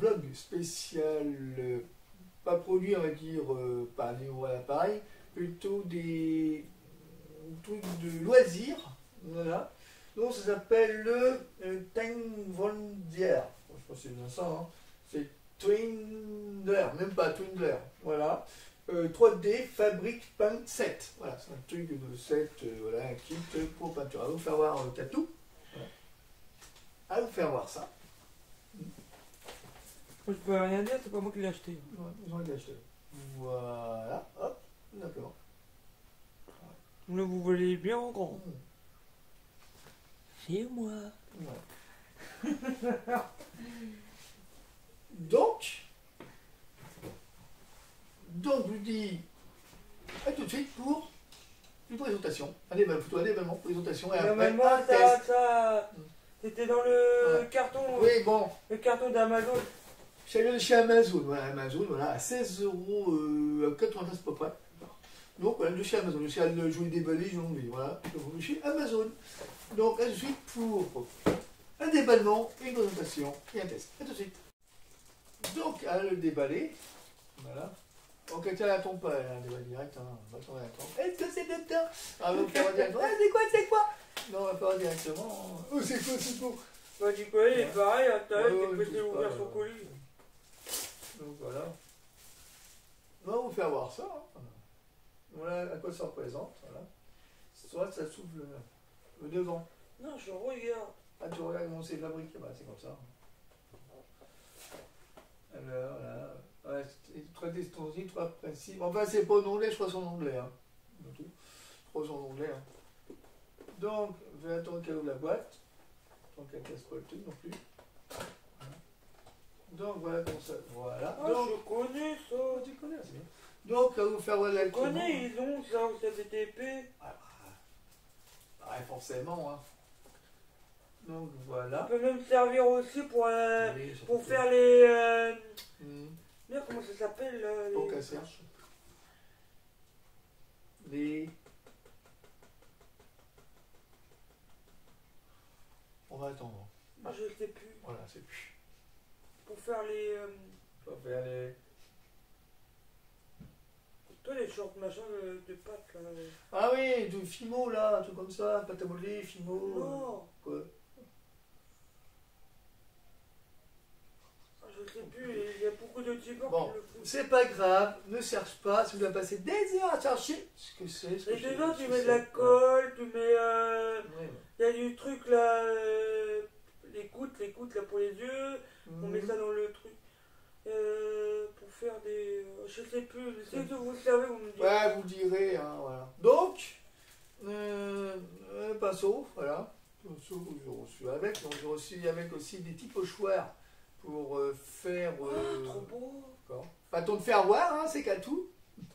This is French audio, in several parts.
vlog spécial, pas produit, on va dire, par niveau à l'appareil, plutôt des trucs de loisirs. Voilà. Donc ça s'appelle le Tangwonder. Je sais pas si c'est bien ça, hein. C'est Twindler, même pas Twindler. Voilà. 3D Fabric Paint Set. Voilà, c'est un truc de set, voilà, un kit pour peinture. À vous faire voir Tatou. Voilà. À vous faire voir ça. Je peux rien dire, c'est pas moi qui l'ai acheté. Ouais, ils ont été achetés. Voilà, hop, d'accord. Là, vous voyez bien en grand. C'est moi. Ouais. Donc, je vous dis à tout de suite pour une présentation. Allez, plutôt un événement, présentation et après Moi, un test. c'était dans le Ouais. carton. Oui, bon, Le carton d'Amazon. je suis allé chez Amazon, voilà, Amazon, voilà, à 16,93 € à peu près. Donc voilà, de chez Amazon, je vais déballer, je vais voilà, de chez Amazon. Donc à tout de suite pour un déballement, une présentation et un test. À tout de suite. Donc à le déballer, voilà. Donc tiens, la tombe pas, elle déballe direct, hein. On va tomber la tombe. Est-ce que c'est dedans? Ah, on va faire directement. Ah, c'est quoi? Non, on va faire directement. Oh, c'est quoi, c'est beau. Bah, du colis, il est pareil, à ta Ouais, il ouais, peut je ouvrir sais son pas, colis. Donc voilà. On va vous faire voir ça, hein. Voilà à quoi ça représente. Voilà. Soit ça s'ouvre le devant. Non, je regarde. Ah, tu regardes comment c'est fabriqué, bah, c'est comme ça. Alors là, ouais, trois distances, trois principes. Enfin, c'est pas en anglais, je crois que c'est en anglais. Hein. Je crois que c'est en anglais. Hein. Donc, je vais attendre qu'elle ouvre la boîte. Donc, elle ne casse pas le truc non plus. Voilà. Donc, voilà comme ça. Voilà. Ah, Donc, je connais ça. oh, tu connais, c'est bien. Donc, à vous faire voir la Je connais, ils ont ça au CBTP. Ah, bah, ouais, forcément. Hein. Donc, voilà. Ça peut même servir aussi pour, Oui, ça pour peut faire les. Merde, comment ça s'appelle là Pour les... casser. Les. On va attendre. Ah, je sais plus. Voilà, c'est plus. Pour faire les. On va faire les. Toi, les shorts machin de pâte là. Ah oui, du Fimo là, un truc comme ça, pâte à modeler, Fimo. Non, Quoi? ah, je sais plus, il y a beaucoup de youtubeurs Bon, qui le font. c'est pas grave, ne cherche pas, si vous avez passé des heures à chercher ce que c'est. Ce que Et c'est, dedans, ce tu que mets de c'est. la colle, tu mets. Ouais. Il y a du truc là. Les gouttes là pour les yeux. On met ça dans le truc. Pour faire des. Je sais plus, je sais que vous le savez, vous me dites. Ouais, vous direz, hein, voilà. Donc, pinceau, voilà. Pinceau que j'ai reçu avec. Donc j'ai reçu avec aussi des petits pochoirs pour faire. Oh, trop beau! D'accord. Pas ton de faire voir, hein, c'est qu'à tout.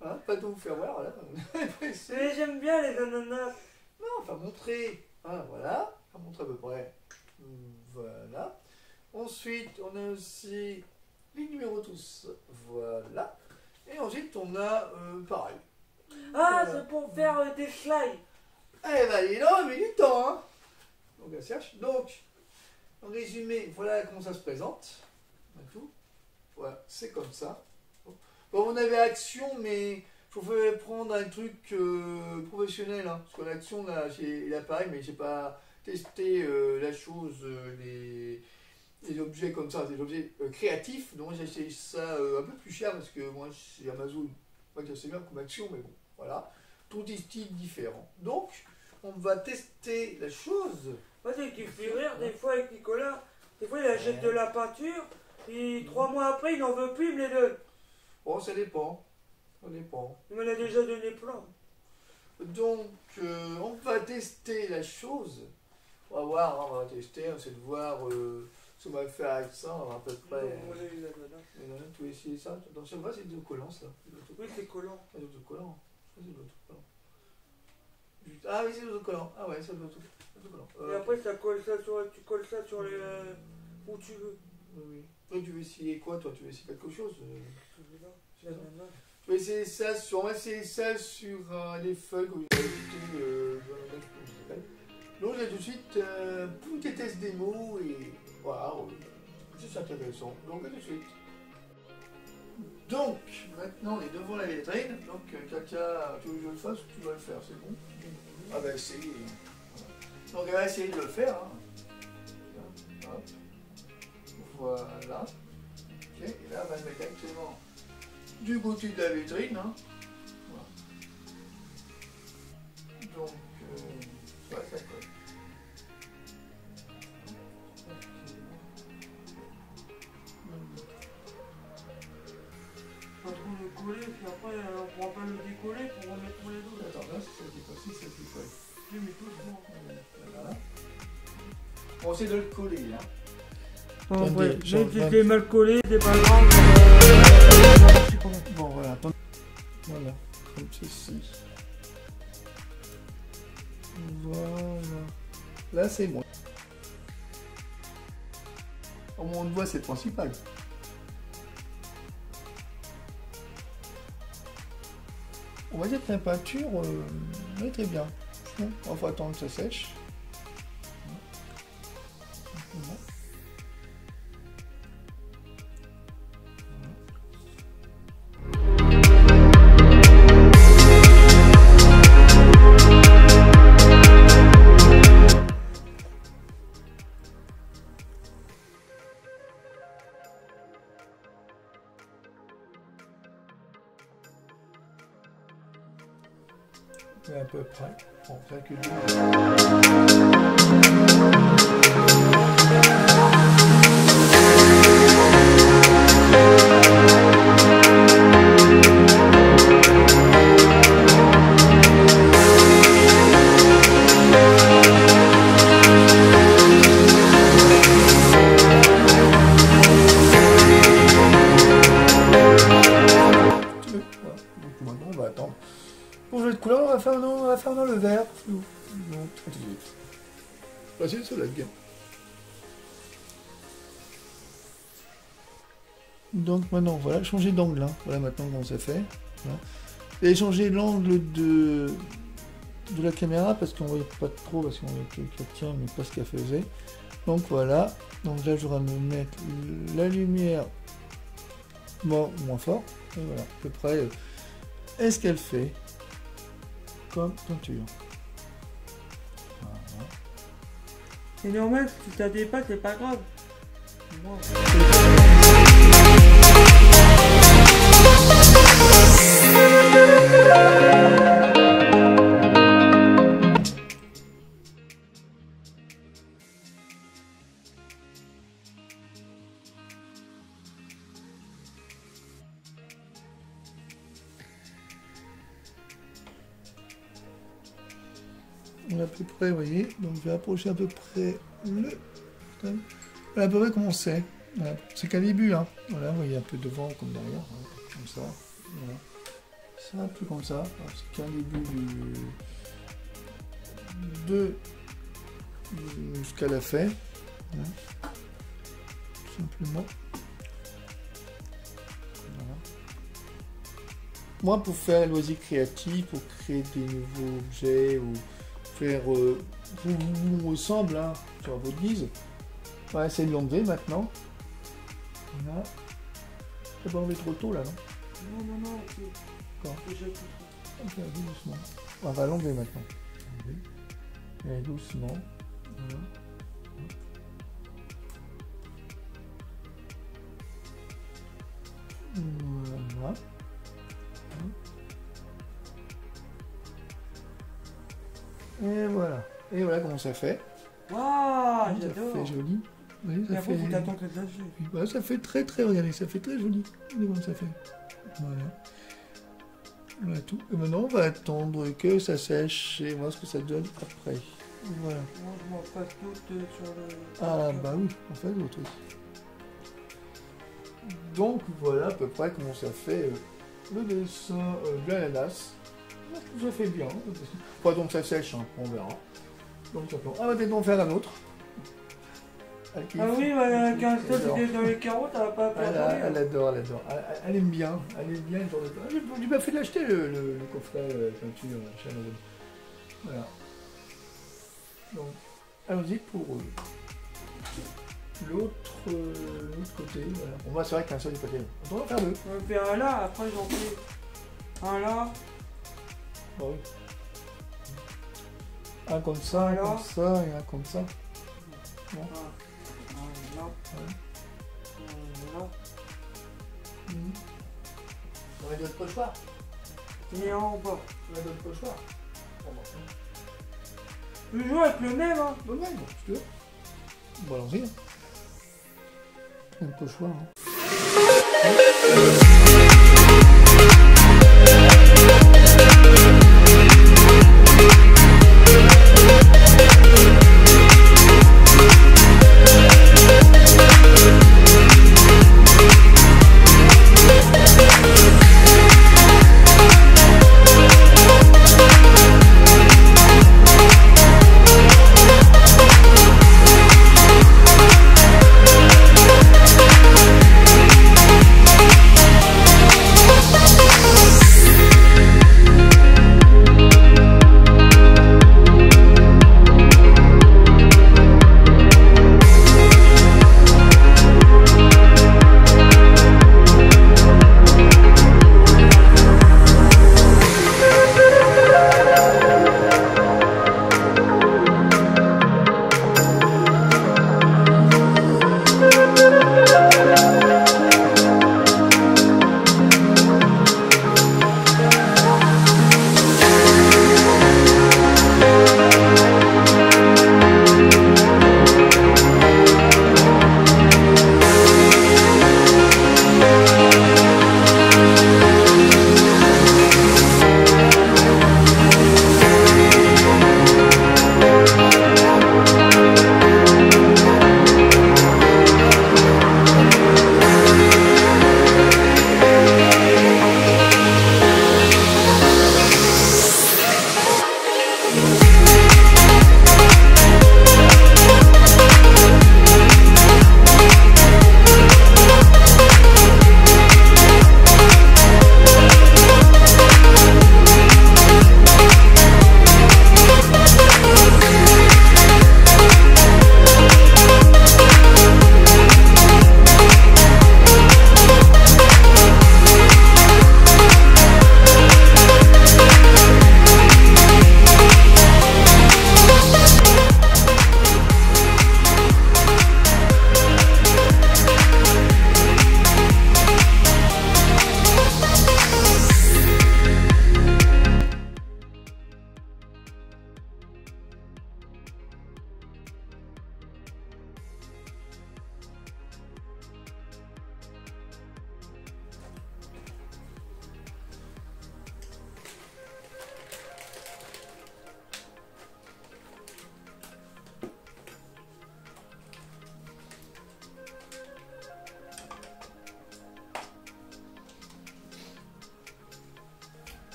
Hein, pas ton de faire voir, voilà. Mais j'aime bien les ananas. Non, enfin montrer. Hein, voilà. Enfin montrer à peu près. Voilà. Ensuite, on a aussi les numéros tous. Voilà. Et ensuite, on a pareil. Ah, Voilà. c'est pour faire des slides. Eh ben, dis donc, mais du temps, hein. Donc, elle cherche. Donc, en résumé, voilà comment ça se présente. Tout. Voilà, c'est comme ça. Bon, on avait Action, mais il faut prendre un truc professionnel. Hein, parce que l'Action, là, j'ai l'appareil, mais j'ai pas testé la chose, les objets comme ça, des objets créatifs. Donc, j'ai acheté ça un peu plus cher parce que moi, chez Amazon, pas que c'est bien comme Action, mais bon, voilà. Tout des styles différents. Donc, on va tester la chose. Moi, c'est qui fait rire des fois avec Nicolas. Des fois, il achète de la peinture. Et 3 mois après, il n'en veut plus, il me les donne. Bon, ça dépend. Ça dépend. Il me l'a déjà donné plein. Donc, on va tester la chose. On va voir, hein, on va tester, on essaie de voir ce qu'on va faire avec ça. On va à peu près. Non, voilà, il a donné. Tu veux essayer ça? Dans ce cas, c'est de collant, ça. Oui, c'est collant. C'est de collant. C'est de collant. Ah oui, c'est de collant. Ah ouais, c'est de collant. Et après, ça colle ça sur, tu colles ça sur les. Où tu veux. Oui. Toi, tu veux essayer quoi? Toi, tu veux essayer quelque chose? Celui-là, l'ananas. Tu vas essayer ça sur, on va essayer ça sur les feuilles que vous avez ajoutées dans la. Donc, là, tout de suite, petit test démo et voilà. C'est intéressant. Donc, à tout de suite. Donc, maintenant, on est devant la vitrine. Donc, Katia, tu veux que je le fasse ou tu dois le faire? C'est bon? Ah ben, essayez. Donc, elle va essayer de le faire. Hein. Hop. Voilà. Ok, et là, on va le mettre actuellement du côté de la vitrine. Hein. Voilà. Donc, ça colle. Pas trop le coller, puis après on pourra pas le décoller pour remettre pour les autres. Attends, là, c'est ça qui est possible, c'est qui colle. Oui, mais doucement. Voilà. On essaie de le coller, hein. Bon, Attendez, ouais, j'en même si vais- c'est mal collé, c'est pas grave. Bon, voilà, attends. Voilà, comme ceci. Voilà. Là, c'est bon. Au moins, on le voit, c'est le principal. On va dire que la peinture est très bien. Il faut attendre que ça sèche. Voilà. C'est à peu près. Bon, ça que on va attendre. Pour jeu de couleur, on va faire dans le vert. Donc, c'est le soleil. Donc maintenant, voilà, changer d'angle. Hein. Voilà maintenant comment ça fait. Voilà. Et changer l'angle de la caméra parce qu'on ne voyait pas trop, parce qu'on voyait que Katia, mais pas ce qu'elle faisait. Donc voilà. Donc là, je vais me mettre la lumière moins fort. Et voilà, à peu près. Est-ce qu'elle fait comme peinture. Voilà. C'est normal, si ça dépasse, c'est pas grave. Moi. On est à peu près, vous voyez, donc je vais approcher à peu près le... Voilà, à peu près comment c'est. Voilà. C'est qu'un début, hein. Voilà, vous voyez un peu devant comme derrière, hein, comme ça. Voilà. C'est un peu comme ça. C'est qu'un début de ce qu'elle a fait. Voilà. Tout simplement. Voilà. Moi, pour faire loisir créatif, pour créer des nouveaux objets ou faire vous ressemble hein, sur votre guise. On va essayer de l'enlever maintenant. Voilà. Ça va enlever trop tôt là, non? Non, ok. D'accord. Déjà tout. Ok, doucement. On va l'enlever maintenant. Et doucement. Voilà. Voilà. Et voilà. Et voilà comment ça fait. Waouh, Ça j'adore. fait joli. Oui, ça Et après, fait... faut t'attendre que ça suive. Oui, bah, ça fait très très, regardez, ça fait très joli. Regardez comment ça fait. Voilà. Voilà tout. Et maintenant, on va attendre que ça sèche et voir ce que ça donne après. Voilà. Moi, je m'en passe toutes sur le... Ah bah oui, on fait d'autres aussi. Donc voilà à peu près comment ça fait le dessin de l'ananas. Ça fait bien. Enfin, donc ça sèche, hein, on verra. Donc ça peut... Ah, on va peut-être en faire un autre. Ah oui, quand ça c'était dans les carottes, elle va pas Elle adore, elle adore. Elle aime bien le genre de... J'ai pas fait l'acheter le coffret peinture chez Amazon. Voilà. Donc, allons-y pour l'autre côté. Voilà. Bon, moi, c'est vrai qu'un seul n'est pas terrible. On va en faire deux. On va faire un là, après j'en fais un là. Ah oui. Un comme ça, un comme ça et un comme ça. Bon. Un là. Ouais. Un là. On aurait d'autres pochoirs. Et en bas. On a d'autres pochoirs. Bon, bon. Tu joues avec le même, hein. Bon, ouais, bon, si tu veux. Bon, allons-y. Un pochoir. Hein.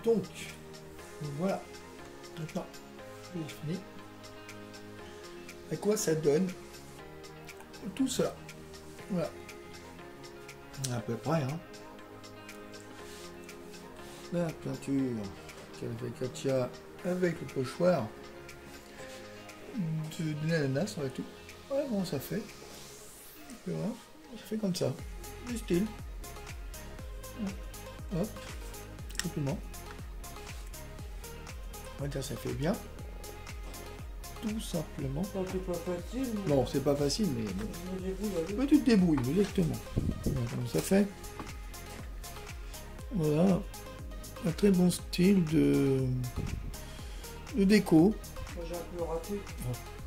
Donc, voilà. Maintenant, c'est fini. À quoi ça donne tout ça? Voilà. À peu près, hein. La peinture qu'avait Katia avec le pochoir de l'ananas, on va tout. Voilà comment ça fait. Et voilà, ça fait comme ça. Du style. Hop, simplement. On va dire ça fait bien. Tout simplement. Ça c'est pas facile. Mais... Non, c'est pas facile, mais bon. Mais Ouais, tu te débrouilles, exactement. Voilà comment ça fait. Voilà. Un très bon style de déco. moi j'ai un peu raté.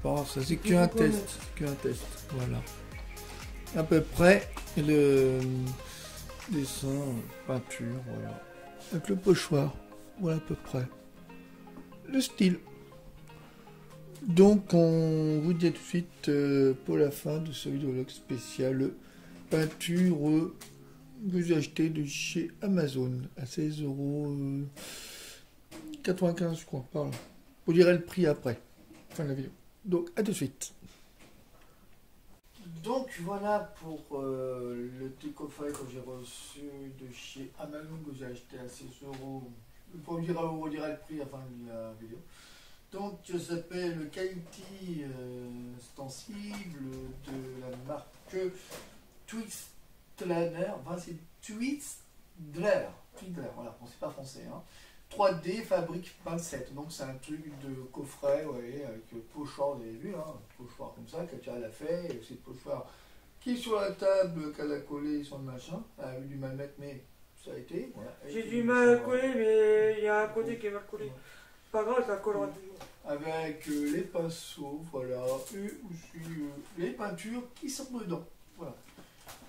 Bon, ça c'est qu'un test. Qu'un test. Voilà. À peu près le dessin, peinture, voilà. Avec le pochoir. Voilà à peu près. Le style. Donc on vous dit tout de suite pour la fin de ce vidéologue spécial peinture que j'ai acheté de chez Amazon à 16,95 €, je crois. Pardon. Vous direz le prix après, fin de la vidéo. Donc à tout de suite. Donc voilà pour le petit coffret que j'ai reçu de chez Amazon que j'ai acheté à 16 € On dira le prix à la fin de la vidéo. Donc, ça s'appelle Quality Sensible de la marque Twistler. Enfin, c'est Twistler. Voilà, bon, c'est pas français. Hein. 3D Fabrique 27. Donc, c'est un truc de coffret, ouais, avec pochoir, vous avez vu, hein, pochoir comme ça, Katia l'a fait. Et c'est le pochoir qui est sur la table, qu'elle a collé sur le machin. Elle a eu du mal mettre, mais ça a été. Voilà. J'ai du mal à coller, mais il y a un côté qui est mal collé. Pas grave, ça collera toujours. Avec les pinceaux, voilà, et aussi les peintures qui sont dedans. Voilà.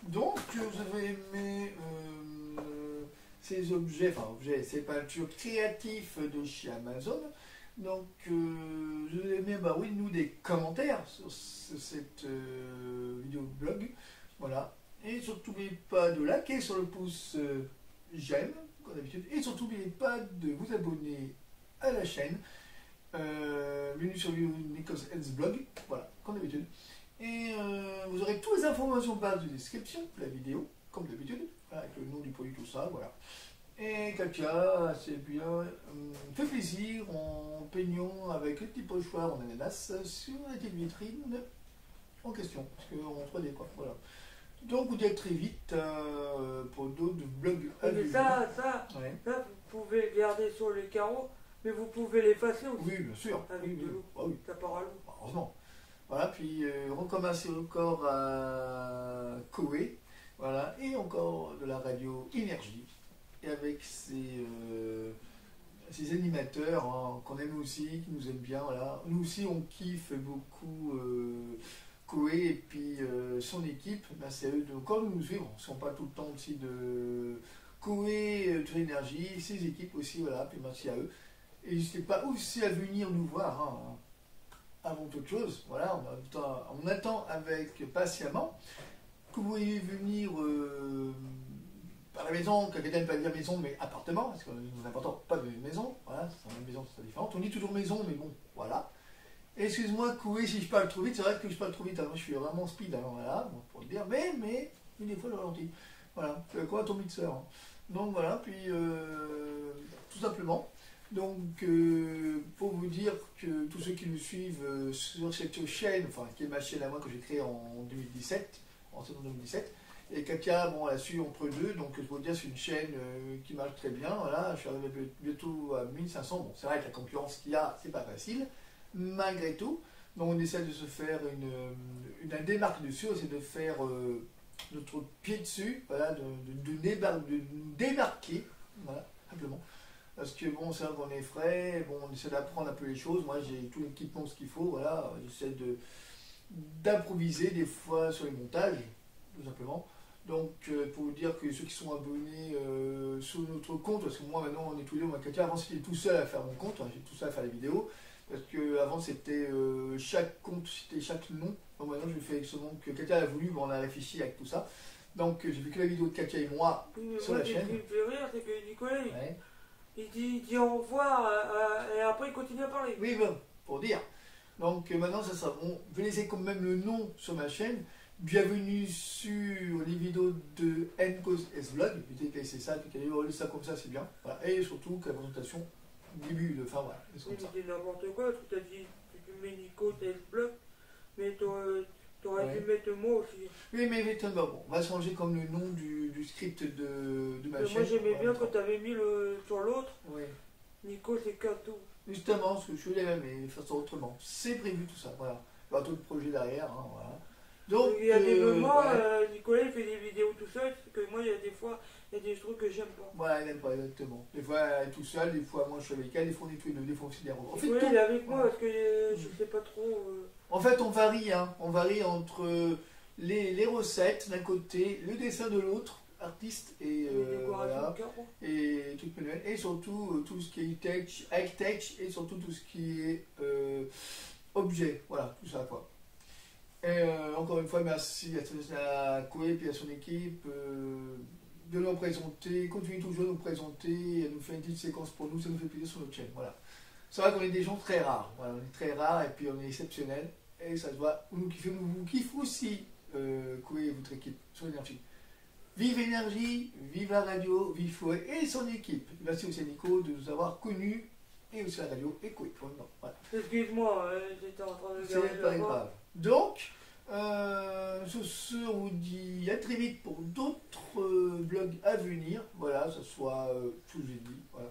Donc, vous avez aimé ces objets, ces peintures créatives de chez Amazon. Donc, vous avez aimé, bah oui, nous, des commentaires sur cette vidéo blog. Voilà. Et surtout, n'oubliez pas de liker sur le pouce j'aime, comme d'habitude. Et surtout, n'oubliez pas de vous abonner à la chaîne. Bienvenue sur Nico's Heads Blog, voilà, comme d'habitude. Et vous aurez toutes les informations par de description de la vidéo, comme d'habitude, voilà, avec le nom du produit, tout ça, voilà. Et Katia, c'est bien, fait plaisir en peignant avec le petit pochoir en ananas sur la petite vitrine en question, parce qu'en 3D, quoi, voilà. Donc, vous dites très vite pour d'autres blogs à Mais ça, vous pouvez le garder sur les carreaux. Mais vous pouvez l'effacer aussi. Oui, bien sûr. Avec de l'eau. Ah, oui. Ça part à l'eau. Heureusement. Voilà, puis on recommence encore à Koé. Voilà, et encore de la radio Énergie. Et avec ces animateurs hein, qu'on aime aussi, qui nous aiment bien. Voilà. Nous aussi, on kiffe beaucoup Koé et puis son équipe. Ben, c'est eux de quand nous suivre. On ne sont pas tout le temps aussi de Koé, de l'énergie, ses équipes aussi. Voilà, puis merci à eux. Et n'hésitez pas aussi à venir nous voir, hein, avant toute chose. Voilà, on attend avec patiemment que vous veuillez venir par la maison, quelqu'un n'aime pas dire maison, mais appartement, parce que nous important pas de maison, voilà, c'est une maison, c'est différent. On dit toujours maison, mais bon, voilà. Excuse-moi, Koué, si je parle trop vite, c'est vrai que je parle trop vite, hein, je suis vraiment speed, alors voilà, bon, pour le dire, mais des fois je ralentis. Voilà, quoi ton mixeur. Hein. Donc voilà, puis tout simplement. Donc, pour vous dire que tous ceux qui nous suivent sur cette chaîne, enfin, qui est ma chaîne à moi que j'ai créée en 2017, en septembre 2017, et Katia, bon, elle a su entre deux, donc je peux vous dire, c'est une chaîne qui marche très bien, voilà, je suis arrivé bientôt à 1500, bon, c'est vrai que la concurrence qu'il y a, c'est pas facile, malgré tout, donc on essaie de se faire une démarque dessus, c'est de faire notre pied dessus, voilà, de démarquer, voilà, simplement. Parce que bon, c'est vrai qu'on est frais, bon, on essaie d'apprendre un peu les choses. Moi, j'ai tout l'équipement, ce qu'il faut, voilà. J'essaie d'improviser des fois sur les montages, tout simplement. Donc, pour vous dire que ceux qui sont abonnés sur notre compte, parce que moi maintenant, on est tous les deux, moi, Katia, avant c'était tout seul à faire mon compte, hein, j'étais tout seul à faire les vidéos. Parce qu'avant, c'était chaque compte, c'était chaque nom. Donc maintenant, je fais avec ce nom que Katia a voulu, bon, on a réfléchi avec tout ça. Donc, j'ai fait que la vidéo de Katia et moi sur la chaîne. Ce qui me fait rire, c'est que Nicolas, il dit au revoir et après il continue à parler. Oui, bon, pour dire. Donc maintenant, ça sera bon. Je vais laisser quand même le nom sur ma chaîne. Bienvenue sur les vidéos de Nico's Vlog. Peut-être que c'est ça, puis qu'elle est ça comme ça, c'est bien. Voilà. Et surtout que la présentation, début, de fin, voilà. Oui, mais c'est n'importe quoi, parce que tu as dit que tu mets Nico's Vlog, mais t'aurais dû mettre moi aussi. Oui, mais bon, on va changer comme le nom du script de ma chaîne. Moi j'aimais bien que tu avais mis sur l'autre. Oui. Nico, c'est Kato. Justement, parce que je voulais même, mais faire ça autrement. C'est prévu tout ça, voilà. Il y aura tout le projet derrière, hein, voilà. Donc, il y a des moments, Nicolas il fait des vidéos tout seul, que moi il y a des fois, il y a des trucs que j'aime pas. Voilà, il n'aime pas exactement. Des fois elle est tout seul, des fois moi je suis avec elle, des fois on est tous les deux, des fois aussi des robots. Oui, il est avec moi parce que je sais pas trop. En fait, on varie, hein. On varie entre les recettes d'un côté, le dessin de l'autre, artiste et voilà, et trucs manuels, et surtout tout ce qui est high-tech, et surtout tout ce qui est objet, voilà, tout ça quoi. Et encore une fois, merci à Koé et à son équipe de nous présenter, continue toujours à nous présenter, à nous faire une petite séquence pour nous, ça nous fait plaisir sur notre chaîne, voilà. C'est vrai qu'on est des gens très rares, voilà, on est très rares et puis on est exceptionnels, et ça se voit, on nous kiffe aussi, Koé et votre équipe, sur l'énergie. Vive Énergie, vive la radio, vive Fouet et son équipe. Merci aussi à Nico de nous avoir connus et aussi à la radio et Coué. Voilà. Excuse-moi, j'étais en train de C'est pas grave. Donc, sur ce, on vous dit à très vite pour d'autres blogs à venir. Voilà, ça soit tout j'ai dit. Voilà.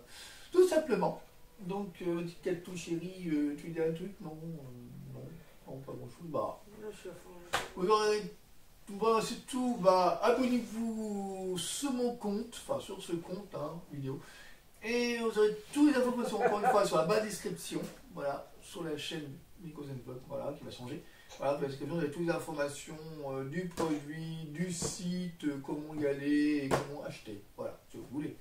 Tout simplement. Donc, petite Catou chérie, tu dis un truc? Non, non, pas grand chose. Bah, Là, je suis à fond. vous aurez. Voilà, c'est tout. Bah, abonnez-vous sur mon compte, enfin sur ce compte vidéo. Et vous aurez toutes les informations, encore une fois, sur la bas description. Voilà, sur la chaîne Nico Zenblog, voilà, qui va changer. Voilà, dans la description, vous avez toutes les informations du produit, du site, comment y aller et comment acheter. Voilà, si vous voulez.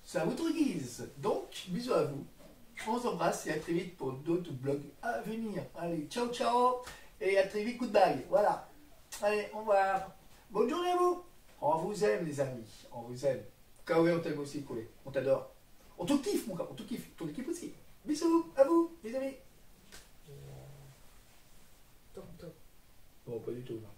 C'est à votre guise. Donc, bisous à vous. On s'embrasse et à très vite pour d'autres blogs à venir. Allez, ciao, ciao. Et à très vite, goodbye. Voilà. Allez, au revoir. Bonne journée à vous. On vous aime, les amis. On vous aime. Kaoé, on t'aime aussi, Koé. On t'adore. On te kiffe, mon gars. On te kiffe. Ton équipe aussi. Bisous à vous, les amis. Top, top. Bon, pas du tout, non.